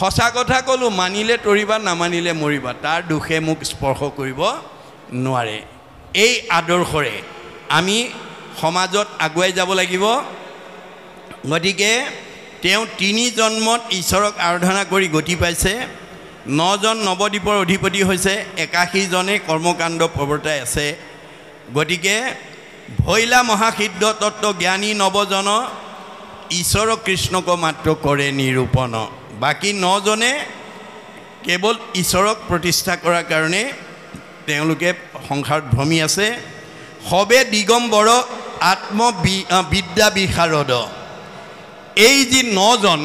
সঁচা কথা ক'লোঁ, মানিলে তৰিবা নামানিলে মৰিবা, তাৰ দুখে মোক স্পৰ্শ কৰিব নোৱাৰে। এই আদৰ্শৰে আমি সমাজত আগুৱাই যাব লাগিব। গতিকে তেওঁ 3 জন্মত ঈশ্বৰক আৰাধনা কৰি গতি পাইছে। 9জন নৱদ্বীপৰ অধিপতি হৈছে, 81 জনে কৰ্মকাণ্ড প্ৰৱৰ্তাই আছে। গতিকে ভৈলা মহাসিদ্ধ তত্ত্ব জ্ঞানী নৱজন ঈশ্বৰ কৃষ্ণক মাত্ৰ কৰে নিৰূপণ। বাকী 9 জনে কেৱল ঈশ্বৰক প্ৰতিষ্ঠা কৰাৰ কাৰণে তেওঁলোকে সংসাৰত ভ্ৰমি আছে। সবে দিগম্বৰ আত্মবিদ্যা বিশাৰদ। এই যি 9 জন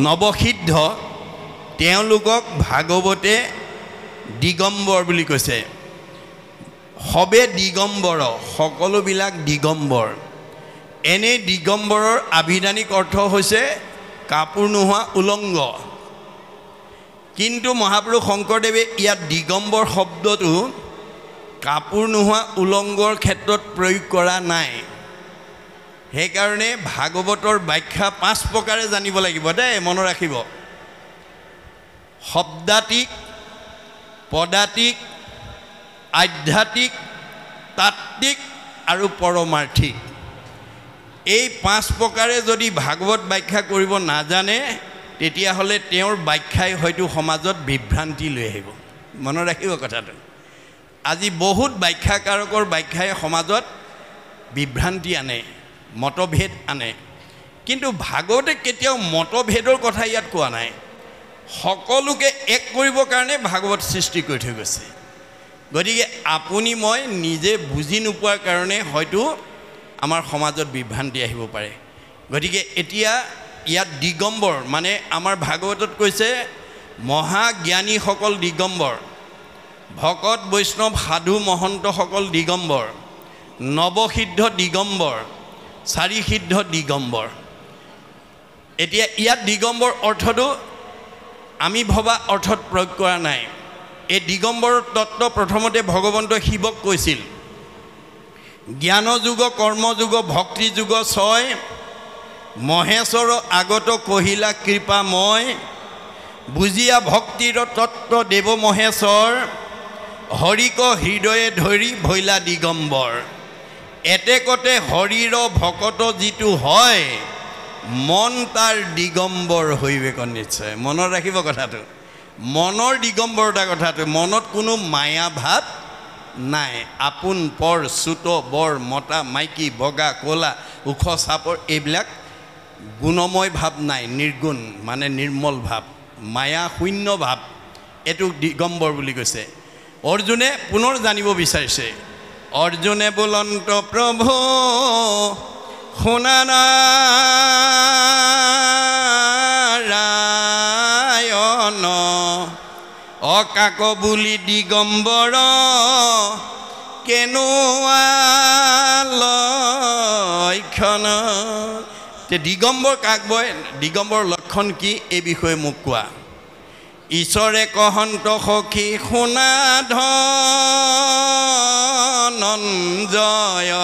নৱসিদ্ধ, তেওঁলোকক ভাগৱতে দিগম্বৰ বুলি কৈছে। সবে দিগম্বৰ, সকলোবিলাক দিগম্বৰ। এনে দিগম্বৰৰ আভিধানিক অৰ্থ হৈছে কাপোৰ নোহোৱা উলংগ। কিন্তু মহাপুৰুষ শংকৰদেৱে ইয়াত দিগম্বৰ শব্দটো কাপোৰ নোহোৱা উলংগৰ ক্ষেত্ৰত প্ৰয়োগ কৰা নাই। সেইকাৰণে ভাগৱতৰ ব্যাখ্যা 5 প্ৰকাৰে জানিব লাগিব দেই, মনত ৰাখিব। শব্দাতিক, পদাতিক, আধ্যাত্মিক, তাত্ত্বিক আৰু পৰমাৰ্থিক। এই 5 প্ৰকাৰে যদি ভাগৱত ব্যাখ্যা কৰিব নাজানে, তেতিয়াহ'লে তেওঁৰ ব্যাখ্যাই হয়তো সমাজত বিভ্ৰান্তি লৈ আহিব। মনত ৰাখিব কথাটো। আজি বহুত ব্যাখ্যাকাৰকৰ ব্যাখ্যাই সমাজত বিভ্ৰান্তি আনে, মতভেদ আনে। কিন্তু ভাগৱতে কেতিয়াও মতভেদৰ কথা ইয়াত কোৱা নাই। সকলোকে এক কৰিবৰ কাৰণে ভাগৱত সৃষ্টি কৰি থৈ গৈছে। গতিকে আপুনি মই নিজে বুজি নোপোৱাৰ কাৰণে হয়তো আমাৰ সমাজত বিভ্ৰান্তি আহিব পাৰে। গতিকে এতিয়া ইয়াত দিগম্বৰ মানে আমাৰ ভাগৱতত কৈছে মহাজ্ঞানীসকল দিগম্বৰ, ভকত বৈষ্ণৱ সাধু মহন্তসকল দিগম্বৰ, নৱসিদ্ধ দিগম্বৰ, 4 সিদ্ধ দিগম্বৰ। এতিয়া ইয়াত দিগম্বৰ অৰ্থটো আমি ভবা অৰ্থত প্ৰয়োগ কৰা নাই। এই দিগম্বৰৰ তত্ত্ব প্ৰথমতে ভগৱন্ত শিৱক কৈছিল। জ্ঞানযোগ, কৰ্মযোগ, ভক্তিযোগ 6 মহেশ্বৰ আগত কহিলা কৃপা মই, বুজিয়া ভক্তিৰ তত্ত্ব দেৱ মহেশ্বৰ, হৰিক হৃদয়ে ধৰি ভৈলা দিগম্বৰ। এতেকতে শৰীৰ ভকত যিটো হয়, মন তাৰ দিগম্বৰ হৈবেক নিশ্চয়। মনত ৰাখিব কথাটো, মনৰ দিগম্বৰতা কথাটো। মনত কোনো মায়া ভাৱ নাই। আপোন পৰ, চুত বৰ, মতা মাইকী, বগা ক'লা, ওখ চাপৰ, এইবিলাক গুণময় ভাৱ নাই। নিৰ্গুণ মানে নিৰ্মল ভাৱ, মায়া শূন্য ভাৱ। এইটো দিগম্বৰ বুলি কৈছে। অৰ্জুনে পুনৰ জানিব বিচাৰিছে। অৰ্জুনে বোলন্ত প্ৰভু শুনা নাৰায়ণ, অকাক বুলি দিগম্বৰ কেনুৱা লক্ষণ। দিগম্বৰ কাক বয়, দিগম্বৰ লক্ষণ কি, এই বিষয়ে মোক কোৱা। ঈশ্বৰে কহন্ত সখী শুনা ধনঞ্জয়,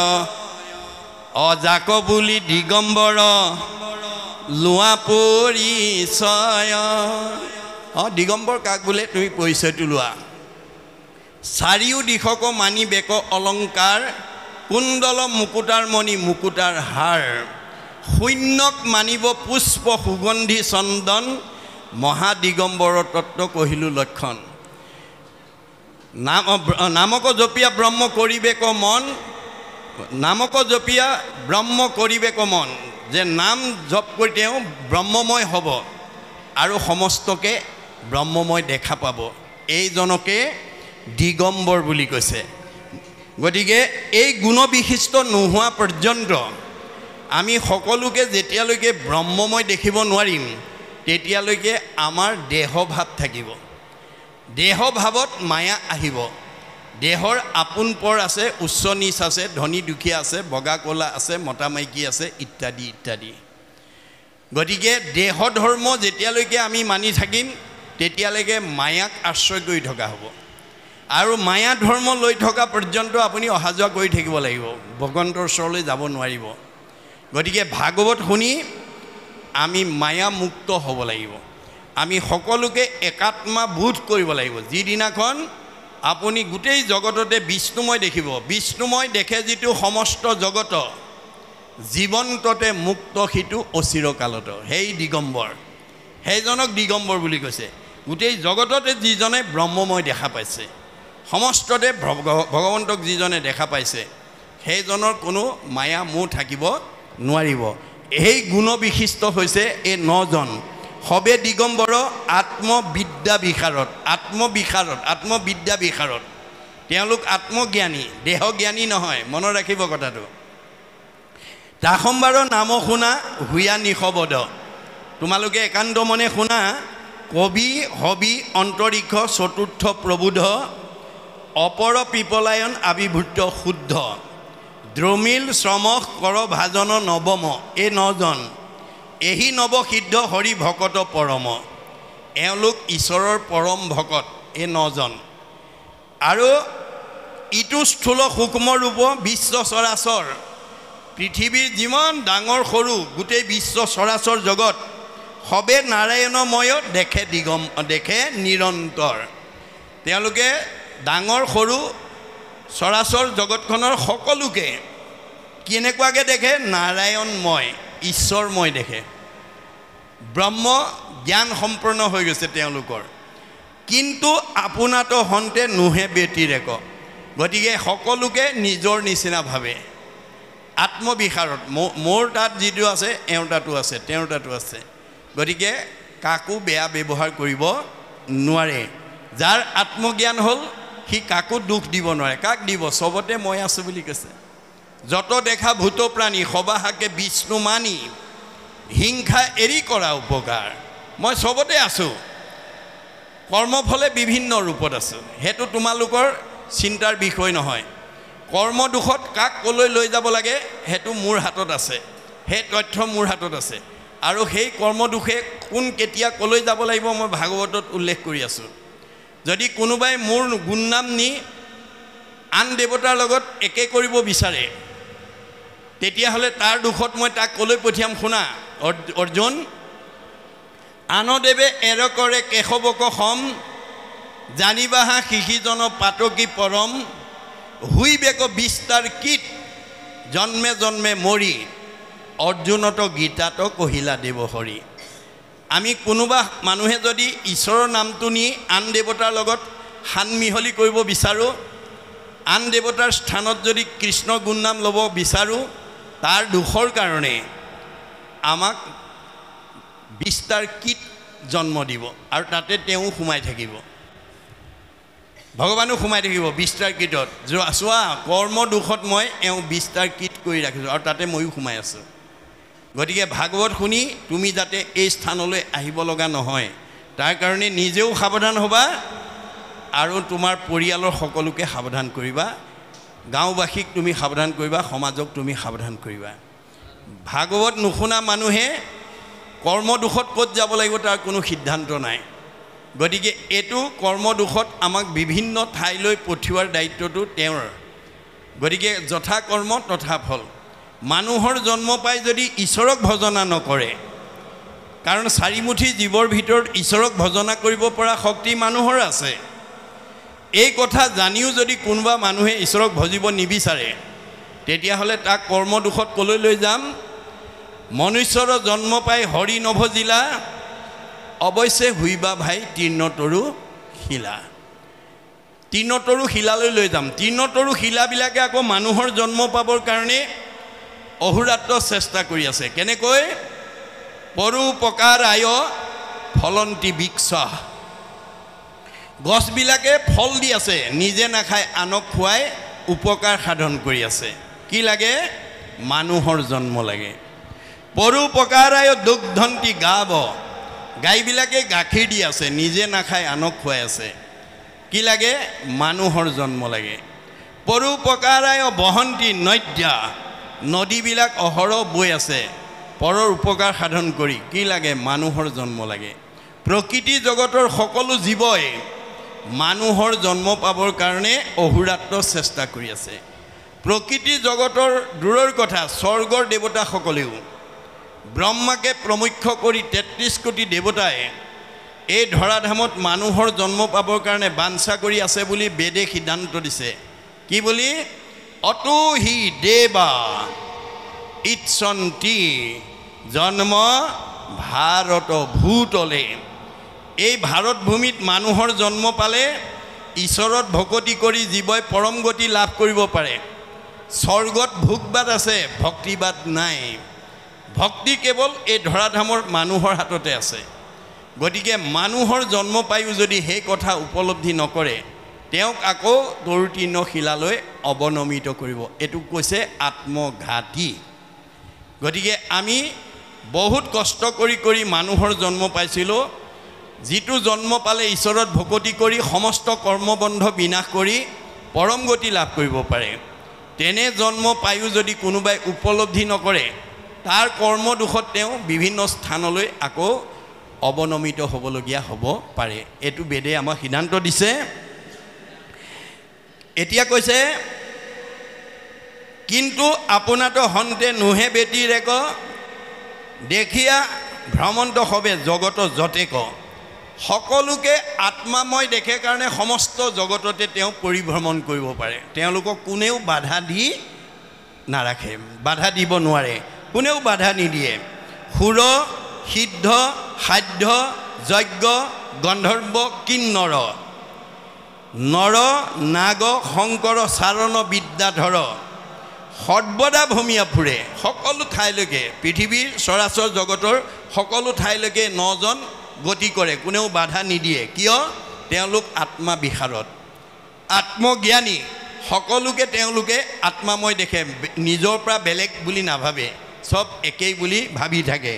অজাক বুলি দিগম্বৰ লোৱা পৰিচয়। দিগম্বৰ কাক বোলে, তুমি পৰিচয়টো লোৱা। 4 দিশক মানি বেক অলংকাৰ, কুণ্ডল মুকুতাৰ মণি মুকুতাৰ হাৰ, শূন্যক মানিব পুষ্প সুগন্ধি চন্দন, মহাদিগম্বৰ তত্ত্ব কহিলো লক্ষণ। নামক জপিয়া ব্ৰহ্ম কৰিবেক মন, নামক জপিয়া ব্ৰহ্ম কৰিবেক মন। যে নাম জপ কৰি তেওঁ ব্ৰহ্মময় হ'ব আৰু সমস্তকে ব্ৰহ্মময় দেখা পাব। এইজনকে দিগম্বৰ বুলি কৈছে। গতিকে এই গুণবিশিষ্ট নোহোৱা পৰ্যন্ত আমি সকলোকে যেতিয়ালৈকে ব্ৰহ্মময় দেখিব নোৱাৰিম, তেতিয়ালৈকে আমাৰ দেহভাৱ থাকিব। দেহভাৱত মায়া আহিব। দেহৰ আপোন পৰ আছে, উচ্চ নীচ আছে, ধনী দুখীয়া আছে, বগা ক'লা আছে, মতা মাইকী আছে, ইত্যাদি ইত্যাদি। গতিকে দেহ ধৰ্ম যেতিয়ালৈকে আমি মানি থাকিম, তেতিয়ালৈকে মায়াক আশ্ৰয় কৰি থকা হ'ব। আৰু মায়া ধৰ্ম লৈ থকা পৰ্যন্ত আপুনি অহা যোৱা কৰি থাকিব লাগিব, ভগৱন্তৰ ওচৰলৈ যাব নোৱাৰিব। গতিকে ভাগৱত শুনি আমি মায়া মুক্ত হ'ব লাগিব। আমি সকলোকে একাত্মা বোধ কৰিব লাগিব। যিদিনাখন আপুনি গোটেই জগততে বিষ্ণুময় দেখিব, বিষ্ণুময় দেখে যিটো সমস্ত জগত জীৱন্ততে মুক্ত সিটো অচিৰকালত, সেই দিগম্বৰ, সেইজনক দিগম্বৰ বুলি কৈছে। গোটেই জগততে যিজনে ব্ৰহ্মময় দেখা পাইছে, সমস্ততে ভগৱন্তক যিজনে দেখা পাইছে, সেইজনৰ কোনো মায়া মোহ থাকিব নোৱাৰিব। এই গুণবিশিষ্ট হৈছে এই 9জন। সবে দিগম্বৰ আত্মবিদ্যা বিশাৰদ, আত্মবিদ্যা বিশাৰদ। তেওঁলোক আত্মজ্ঞানী, দেহজ্ঞানী নহয়, মনত ৰাখিব কথাটো। তাসম্বাৰৰ নাম শুনা হুয়া নিশবদ, তোমালোকে একান্ত মনে শুনা। কবি হবি অন্তৰিক্ষ চতুৰ্থ প্ৰবোধ, অপৰ পিপলায়ন আবিভূত শুদ্ধ, দ্ৰমিল শ্ৰমহ কৰ ভাজন নৱম। এই 9জন এহি নৱসিদ্ধ হৰি ভকত পৰম, এওঁলোক ঈশ্বৰৰ পৰম ভকত, এই 9জন। আৰু ইটো স্থূল সূক্ষ্ম ৰূপ বিশ্ব চৰাচৰ, পৃথিৱীৰ যিমান ডাঙৰ সৰু গোটেই বিশ্ব চৰাচৰ জগত সবে নাৰায়ণময় দেখে নিৰন্তৰ। তেওঁলোকে ডাঙৰ সৰু চৰাচৰ জগতখনৰ সকলোকে কেনেকুৱাকৈ দেখে? নাৰায়ণময়, ঈশ্বৰময় দেখে। ব্ৰহ্ম জ্ঞান সম্পন্ন হৈ গৈছে তেওঁলোকৰ। কিন্তু আপোনাতো হন্তে নোহে ব্যতিৰেক, গতিকে সকলোকে নিজৰ নিচিনা ভাবে। আত্মবিশাৰদ, মোৰ তাত যিটো আছে এওঁৰ তাতো আছে, তেওঁৰ তাতো আছে। গতিকে কাকো বেয়া ব্যৱহাৰ কৰিব নোৱাৰে। যাৰ আত্মজ্ঞান হ'ল সি কাকো দুখ দিব নোৱাৰে। কাক দিব? চবতে মই আছোঁ বুলি কৈছে। যত দেখা ভূত প্ৰাণী সবাহাকে বিষ্ণু মানি, হিংসা এৰি কৰা উপকাৰ। মই চবতে আছোঁ, কৰ্মফলে বিভিন্ন ৰূপত আছোঁ। সেইটো তোমালোকৰ চিন্তাৰ বিষয় নহয়। কৰ্মদোষত কাক ক'লৈ লৈ যাব লাগে সেইটো মোৰ হাতত আছে, সেই তথ্য মোৰ হাতত আছে। আৰু সেই কৰ্মদোষে কোন কেতিয়া ক'লৈ যাব লাগিব মই ভাগৱতত উল্লেখ কৰি আছোঁ। যদি কোনোবাই মোৰ গুণনাম নি আন দেৱতাৰ লগত একে কৰিব বিচাৰে, তেতিয়াহ'লে তাৰ দুখত মই তাক ক'লৈ পঠিয়াম? শুনা অৰ্জুন, আনদেৱে এৰ কৰে কেশৱক সম, জানিবাহা শিশিজন পাতকী পৰম, হুইবেক বিস্তাৰ কীট জন্মে জন্মে মৰি, অৰ্জুনত গীতাত কহিলা দেৱ হৰি। আমি কোনোবা মানুহে যদি ঈশ্বৰৰ নামটো নি আন দেৱতাৰ লগত সানমিহলি কৰিব বিচাৰোঁ, আন দেৱতাৰ স্থানত যদি কৃষ্ণ গুণনাম ল'ব বিচাৰোঁ, তাৰ দুখৰ কাৰণে আমাক বিস্তাৰ কীট জন্ম দিব আৰু তাতে তেওঁ সোমাই থাকিব, ভগৱানো সোমাই থাকিব বিস্তাৰ কীটত। চোৱা, কৰ্ম দুখত মই এওঁ বিস্তাৰ কীট কৰি ৰাখিছোঁ আৰু তাতে ময়ো সোমাই আছোঁ। গতিকে ভাগৱত শুনি তুমি যাতে এই স্থানলৈ আহিব লগা নহয়, তাৰ কাৰণে নিজেও সাৱধান হ'বা আৰু তোমাৰ পৰিয়ালৰ সকলোকে সাৱধান কৰিবা, গাঁওবাসীক তুমি সাৱধান কৰিবা, সমাজক তুমি সাৱধান কৰিবা। ভাগৱত নুশুনা মানুহে কৰ্মদোষত ক'ত যাব লাগিব তাৰ কোনো সিদ্ধান্ত নাই। গতিকে এইটো কৰ্মদোষত আমাক বিভিন্ন ঠাইলৈ পঠিওৱাৰ দায়িত্বটো তেওঁৰ। গতিকে যথা কৰ্ম তথা ফল। মানুহৰ জন্ম পাই যদি ঈশ্বৰক ভজনা নকৰে, কাৰণ চাৰিমুঠি জীৱৰ ভিতৰত ঈশ্বৰক ভজনা কৰিব পৰা শক্তি মানুহৰ আছে, এই কথা জানিও যদি কোনোবা মানুহে ঈশ্বৰক ভজিব নিবিচাৰে, তেতিয়াহ'লে তাক কৰ্মদোষত ক'লৈ লৈ যাম? মনুষ্যৰ জন্ম পাই হৰি নভজিলা, অৱশ্যে হুইবা ভাই তৃণতৰু শিলা। তৃণতৰু শিলালৈ লৈ যাম। তৃণতৰু শিলাবিলাকে আকৌ মানুহৰ জন্ম পাবৰ কাৰণে অহোৰাত্ৰ চেষ্টা কৰি আছে। কেনেকৈ? পৰোপকাৰ আয় ফলন্তি বৃক্ষ, গছবিলাকে ফল দি আছে, নিজে নাখায় আনক খুৱাই উপকাৰ সাধন কৰি আছে। কি লাগে? মানুহৰ জন্ম লাগে। পৰোপকাৰ আয় দুগ্ধন্তি গাব, গাইবিলাকে গাখীৰ দি আছে, নিজে নাখায় আনক খুৱাই আছে। কি লাগে? মানুহৰ জন্ম লাগে। পৰোপকাৰ আয় বহন্তি নদ্যা, নদীবিলাক অহৰহ বৈ আছে পৰৰ উপকাৰ সাধন কৰি। কি লাগে? মানুহৰ জন্ম লাগে। প্ৰকৃতি জগতৰ সকলো জীৱই মানুহৰ জন্ম পাবৰ কাৰণে অহোৰাত্ৰ চেষ্টা কৰি আছে। প্ৰকৃতি জগতৰ দূৰৰ কথা, স্বৰ্গৰ দেৱতাসকলেও ব্ৰহ্মাকে প্ৰমুখ্য কৰি 33 কোটি দেৱতাই এই ধৰাধামত মানুহৰ জন্ম পাবৰ কাৰণে বাঞ্ছা কৰি আছে বুলি বেদে সিদ্ধান্ত দিছে কি বুলি অতো হি দেৱা ইচ্ছন্তি জন্ম ভাৰত ভূতলে এই ভাৰত ভূমিত মানুহৰ জন্ম পালে ঈশ্বৰত ভকতি কৰি জীৱই পৰম গতি লাভ কৰিব পাৰে স্বৰ্গত ভোগবাদ আছে ভক্তিবাদ নাই ভক্তি কেৱল এই ধৰাধামৰ মানুহৰ হাততে আছে গতিকে মানুহৰ জন্ম পায়ো যদি সেই কথা উপলব্ধি নকৰে তেওঁক আকৌ তৰুতীৰ্ণ শিলালৈ অৱনমিত কৰিব এইটো কৈছে আত্মঘাতী গতিকে আমি বহুত কষ্ট কৰি কৰি মানুহৰ জন্ম পাইছিলোঁ যিটো জন্ম পালে ঈশ্বৰত ভকতি কৰি সমস্ত কৰ্মবন্ধ বিনাশ কৰি পৰম গতি লাভ কৰিব পাৰে তেনে জন্ম পায়ো যদি কোনোবাই উপলব্ধি নকৰে তাৰ কৰ্ম দুখত তেওঁ বিভিন্ন স্থানলৈ আকৌ অৱনমিত হ'বলগীয়া হ'ব পাৰে এইটো বেদে আমাক সিদ্ধান্ত দিছে এতিয়া কৈছে কিন্তু আপোনাতো হন্তে নুহে বেটিৰেক দেখিয়া ভ্ৰমন্ত হবে জগত যতেক সকলোকে আত্মাময় দেখে কাৰণে সমস্ত জগততে তেওঁ পৰিভ্ৰমণ কৰিব পাৰে তেওঁলোকক কোনেও বাধা দি নাৰাখে বাধা দিব নোৱাৰে কোনেও বাধা নিদিয়ে সুৰ সিদ্ধ সাধ্য যজ্ঞ গন্ধৰ্ব কিন্নৰ নৰ নাগ শংকৰ চাৰণ বিদ্যাধৰ সৰ্বদা ভূমিয়া ফুৰে সকলো ঠাইলৈকে পৃথিৱীৰ চৰাচৰ জগতৰ সকলো ঠাইলৈকে নজন গতি কৰে কোনেও বাধা নিদিয়ে কিয় তেওঁলোক আত্মা বিশাৰদ আত্মজ্ঞানী সকলোকে তেওঁলোকে আত্মাময় দেখে নিজৰ পৰা বেলেগ বুলি নাভাবে সব একেই বুলি ভাবি থাকে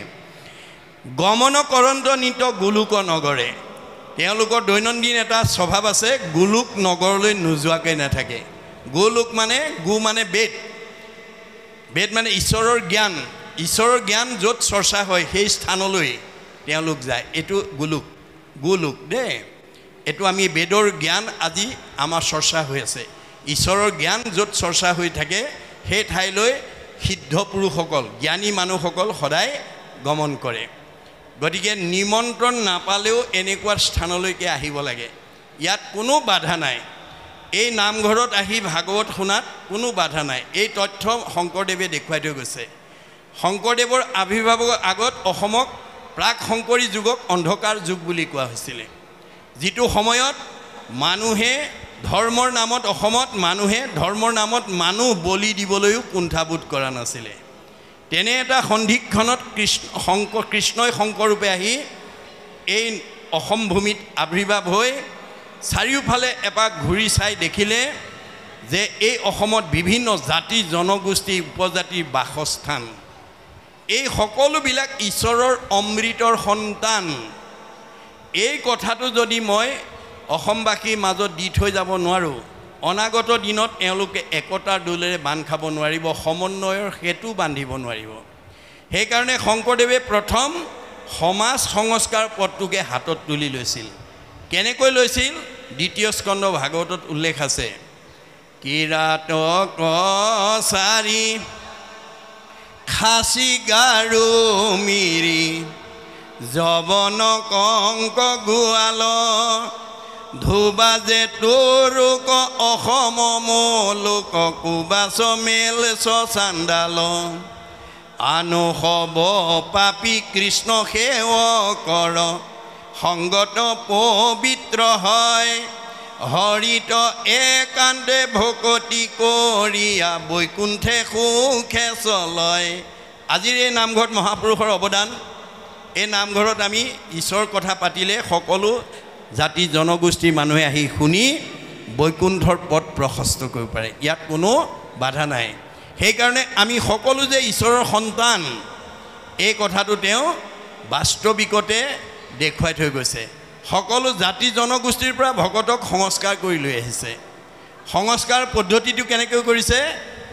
গমন কৰন্ত নিত গোলোক নগৰে তেওঁলোকৰ দৈনন্দিন এটা স্বভাৱ আছে গোলোক নগৰলৈ নোযোৱাকৈ নাথাকে গোলোক মানে গো মানে বেদ বেদ মানে ঈশ্বৰৰ জ্ঞান য'ত চৰ্চা হয় সেই স্থানলৈ তেওঁলোক যায় এইটো গোলোক গোলোক দেই এইটো আমি বেদৰ জ্ঞান আজি আমাৰ চৰ্চা হৈ আছে ঈশ্বৰৰ জ্ঞান য'ত চৰ্চা হৈ থাকে সেই ঠাইলৈ সিদ্ধ পুৰুষসকল জ্ঞানী মানুহসকল সদায় গমন কৰে গতিকে নিমন্ত্ৰণ নাপালেও এনেকুৱা স্থানলৈকে আহিব লাগে ইয়াত কোনো বাধা নাই এই নামঘৰত আহি ভাগৱত শুনাত কোনো বাধা নাই এই তথ্য শংকৰদেৱে দেখুৱাই থৈ গৈছে শংকৰদেৱৰ আবিৰ্ভাৱৰ আগত অসমক প্ৰাক শংকৰী যুগক অন্ধকাৰ যুগ বুলি কোৱা হৈছিলে যিটো সময়ত মানুহে ধৰ্মৰ নামত অসমত মানুহে ধৰ্মৰ নামত মানুহ বলি দিবলৈও কুণ্ঠাবোধ কৰা নাছিলে তেনে এটা সন্ধিক্ষণত কৃষ্ণই শংকৰৰূপে আহি এই অসম ভূমিত আবিৰ্ভাৱ হৈ চাৰিওফালে এপাক ঘূৰি চাই দেখিলে যে এই অসমত বিভিন্ন জাতি জনগোষ্ঠী উপজাতিৰ বাসস্থান এই সকলোবিলাক ঈশ্বৰৰ অমৃতৰ সন্তান এই কথাটো যদি মই অসমবাসীৰ মাজত দি থৈ যাব নোৱাৰোঁ অনাগত দিনত এওঁলোকে একতাৰ দোলেৰে বান্ধ খাব নোৱাৰিব সমন্বয়ৰ সেতু বান্ধিব নোৱাৰিব সেইকাৰণে শংকৰদেৱে প্ৰথম সমাজ সংস্কাৰ পথটোকে হাতত তুলি লৈছিল কেনেকৈ লৈছিল দ্বিতীয় স্কন্ধ ভাগৱতত উল্লেখ আছে কিৰাতক চাৰি খাচী গাৰু মিৰি যৱন কংক গোৱাল ধুবাজে তোৰক অসম মলোক কুবাচ মেল চাণ্ডাল আনো হব পাপী কৃষ্ণ সেৱকৰ সংগত পবিত্ৰ হয় হৰিত একান্তে ভকতি কৰিয়া বৈকুণ্ঠে সুখে চলয় আজিৰ এই নামঘৰত মহাপুৰুষৰ অৱদান এই নামঘৰত আমি ঈশ্বৰৰ কথা পাতিলে সকলো জাতি জনগোষ্ঠীৰ মানুহে আহি শুনি বৈকুণ্ঠৰ পথ প্ৰশস্ত কৰিব পাৰে ইয়াত কোনো বাধা নাই সেইকাৰণে আমি সকলো যে ঈশ্বৰৰ সন্তান এই কথাটো তেওঁ বাস্তৱিকতে দেখুৱাই থৈ গৈছে সকলো জাতি জনগোষ্ঠীৰ পৰা ভকতক সংস্কাৰ কৰি লৈ আহিছে সংস্কাৰ পদ্ধতিটো কেনেকৈ কৰিছে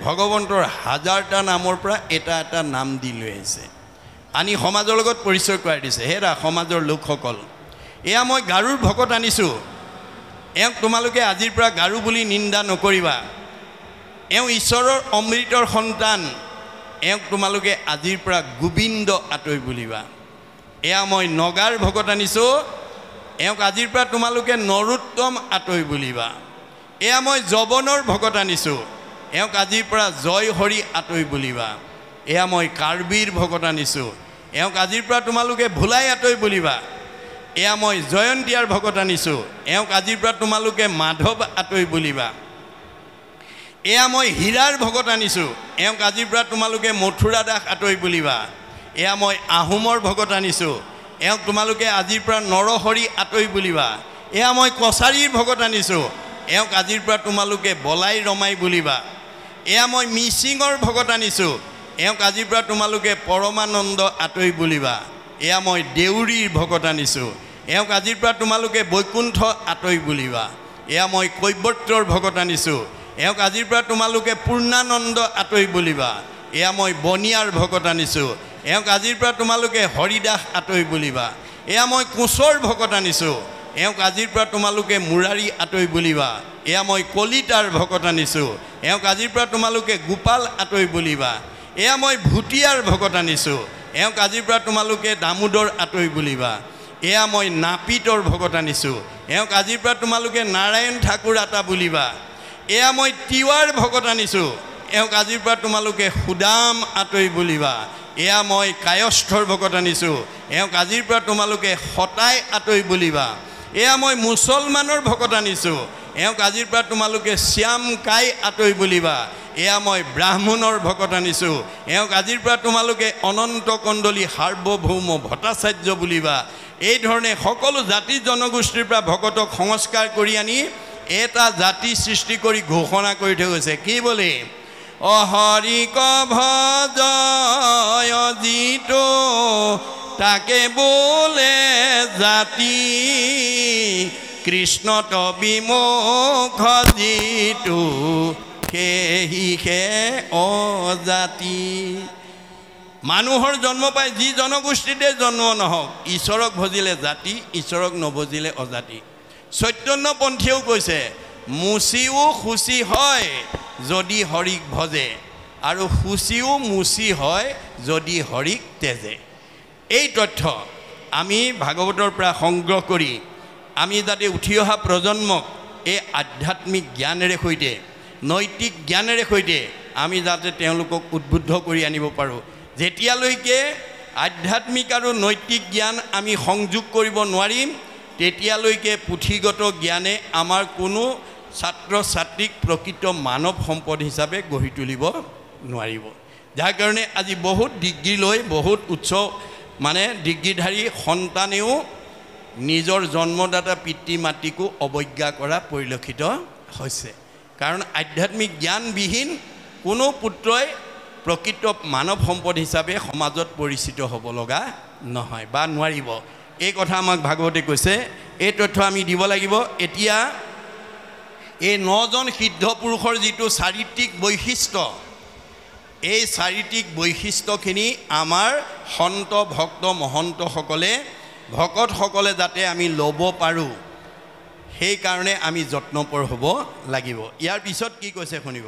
ভগৱন্তৰ হাজাৰটা নামৰ পৰা এটা এটা নাম দি লৈ আহিছে আনি সমাজৰ লগত পৰিচয় কৰাই দিছে হেৰা সমাজৰ লোকসকল এয়া মই গাৰুৰ ভকত আনিছোঁ এওঁক তোমালোকে আজিৰ পৰা গাৰু বুলি নিন্দা নকৰিবা এওঁ ঈশ্বৰৰ অমৃতৰ সন্তান এওঁক তোমালোকে আজিৰ পৰা গোবিন্দ আতৈ বুলিবা এয়া মই নগাৰ ভকত আনিছোঁ এওঁক আজিৰ পৰা তোমালোকে নৰোত্তম আতৈ বুলিবা। এয়া মই যৱনৰ ভকত আনিছোঁ, এওঁক আজিৰ পৰা জয় হৰি আতৈ বুলিবা। এয়া মই কাৰ্বিৰ ভকত আনিছোঁ, এওঁক আজিৰ পৰা তোমালোকে ভোলাই আতৈ বুলিবা। এয়া মই জয়ন্তীয়াৰ ভকত আনিছোঁ, এওঁক আজিৰ পৰা তোমালোকে মাধৱ আতৈ বুলিবা। এয়া মই হীৰাৰ ভকত আনিছোঁ, এওঁক আজিৰ পৰা তোমালোকে মথুৰা দাস আতৈ বুলিবা। এয়া মই আহোমৰ ভকত আনিছোঁ, এওঁক তোমালোকে আজিৰ পৰা নৰহৰি আতৈ বুলিবা। এয়া মই কছাৰীৰ ভকত আনিছোঁ, এওঁক আজিৰ পৰা তোমালোকে বলাই ৰমাই বুলিবা। এয়া মই মিচিঙৰ ভকত আনিছোঁ, এওঁক আজিৰ পৰা তোমালোকে পৰমানন্দ আতৈ বুলিবা। এয়া মই দেউৰীৰ ভকত আনিছোঁ, এওঁক আজিৰ পৰা তোমালোকে বৈকুণ্ঠ আতৈ বুলিবা। এয়া মই কৈৱৰ্তৰ ভকত আনিছোঁ, এওঁক আজিৰ পৰা তোমালোকে পূৰ্ণানন্দ আতৈ বুলিবা। এয়া মই বনিয়াৰ ভকত আনিছোঁ, এওঁক আজিৰ পৰা তোমালোকে হৰিদাস আতৈ বুলিবা। এয়া মই কোচৰ ভকত আনিছোঁ, এওঁক আজিৰ পৰা তোমালোকে মুৰাৰী আতৈ বুলিবা। এয়া মই কলিতাৰ ভকত আনিছোঁ, এওঁক আজিৰ পৰা তোমালোকে গোপাল আতৈ বুলিবা। এয়া মই ভুটিয়াৰ ভকত আনিছোঁ, এওঁক আজিৰ পৰা তোমালোকে দামোদৰ আতৈ বুলিবা। এয়া মই নাপিতৰ ভকত আনিছোঁ, এওঁক আজিৰ পৰা তোমালোকে নাৰায়ণ ঠাকুৰ আতা বুলিবা। এয়া মই তিৱাৰ ভকত আনিছোঁ, এওঁক আজিৰ পৰা তোমালোকে সুদাম আতৈ বুলিবা। এয়া মই কায়স্থৰ ভকত আনিছোঁ, এওঁক আজিৰ পৰা তোমালোকে সতাই আতৈ বুলিবা। এয়া মই মুছলমানৰ ভকত আনিছোঁ, এওঁক আজিৰ পৰা তোমালোকে শ্যাম কাই আতৈ বুলিবা। এয়া মই ব্ৰাহ্মণৰ ভকত আনিছোঁ, এওঁক আজিৰ পৰা তোমালোকে অনন্ত কণ্ডলী সাৰ্বভৌম ভট্টাচাৰ্য বুলিবা। এইধৰণে সকলো জাতি জনগোষ্ঠীৰ পৰা ভকতক সংস্কাৰ কৰি আনি এটা জাতি সৃষ্টি কৰি ঘোষণা কৰি থৈ গৈছে। কি বুলি? অহৰিক ভজয় যিটো তাকে বোলে জাতি, কৃষ্ণত বিমুখ যিটো সেহিহে অজাতি। মানুহৰ জন্ম পাই যি জনগোষ্ঠীতে জন্ম নহওক, ঈশ্বৰক ভজিলে জাতি, ঈশ্বৰক নভজিলে অজাতি। চৈতন্যপন্থীয়েও কৈছে মুচিও শুচি হয় যদি হৰিক ভজে, আৰু শুচিও মুচি হয় যদি হৰিক তেজে। এই তথ্য আমি ভাগৱতৰ পৰা সংগ্ৰহ কৰি আমি যাতে উঠি অহা প্ৰজন্মক এই আধ্যাত্মিক জ্ঞানেৰে সৈতে, নৈতিক জ্ঞানেৰে সৈতে আমি যাতে তেওঁলোকক উদ্বুদ্ধ কৰি আনিব পাৰোঁ। যেতিয়ালৈকে আধ্যাত্মিক আৰু নৈতিক জ্ঞান আমি সংযোগ কৰিব নোৱাৰিম, তেতিয়ালৈকে পুথিগত জ্ঞানে আমাৰ কোনো ছাত্ৰ ছাত্ৰীক প্ৰকৃত মানৱ সম্পদ হিচাপে গঢ়ি তুলিব নোৱাৰিব। যাৰ কাৰণে আজি বহুত ডিগ্ৰী লৈ বহুত উচ্চ ডিগ্ৰীধাৰী সন্তানেও নিজৰ জন্মদাতা পিতৃ মাতৃকো অৱজ্ঞা কৰা পৰিলক্ষিত হৈছে। কাৰণ আধ্যাত্মিক জ্ঞানবিহীন কোনো পুত্ৰই প্ৰকৃত মানৱ সম্পদ হিচাপে সমাজত পৰিচিত হ'ব লগা নহয় বা নোৱাৰিব। এই কথা আমাক ভাগৱতে কৈছে। এই তথ্য আমি দিব লাগিব। এতিয়া এই 9জন সিদ্ধ পুৰুষৰ যিটো চাৰিত্ৰিক বৈশিষ্ট্য, এই চাৰিত্ৰিক বৈশিষ্ট্যখিনি আমাৰ সন্ত ভক্ত মহন্তসকলে, ভকতসকলে যাতে আমি ল'ব পাৰোঁ, সেইকাৰণে আমি যত্নপৰ হ'ব লাগিব। ইয়াৰ পিছত কি কৈছে শুনিব।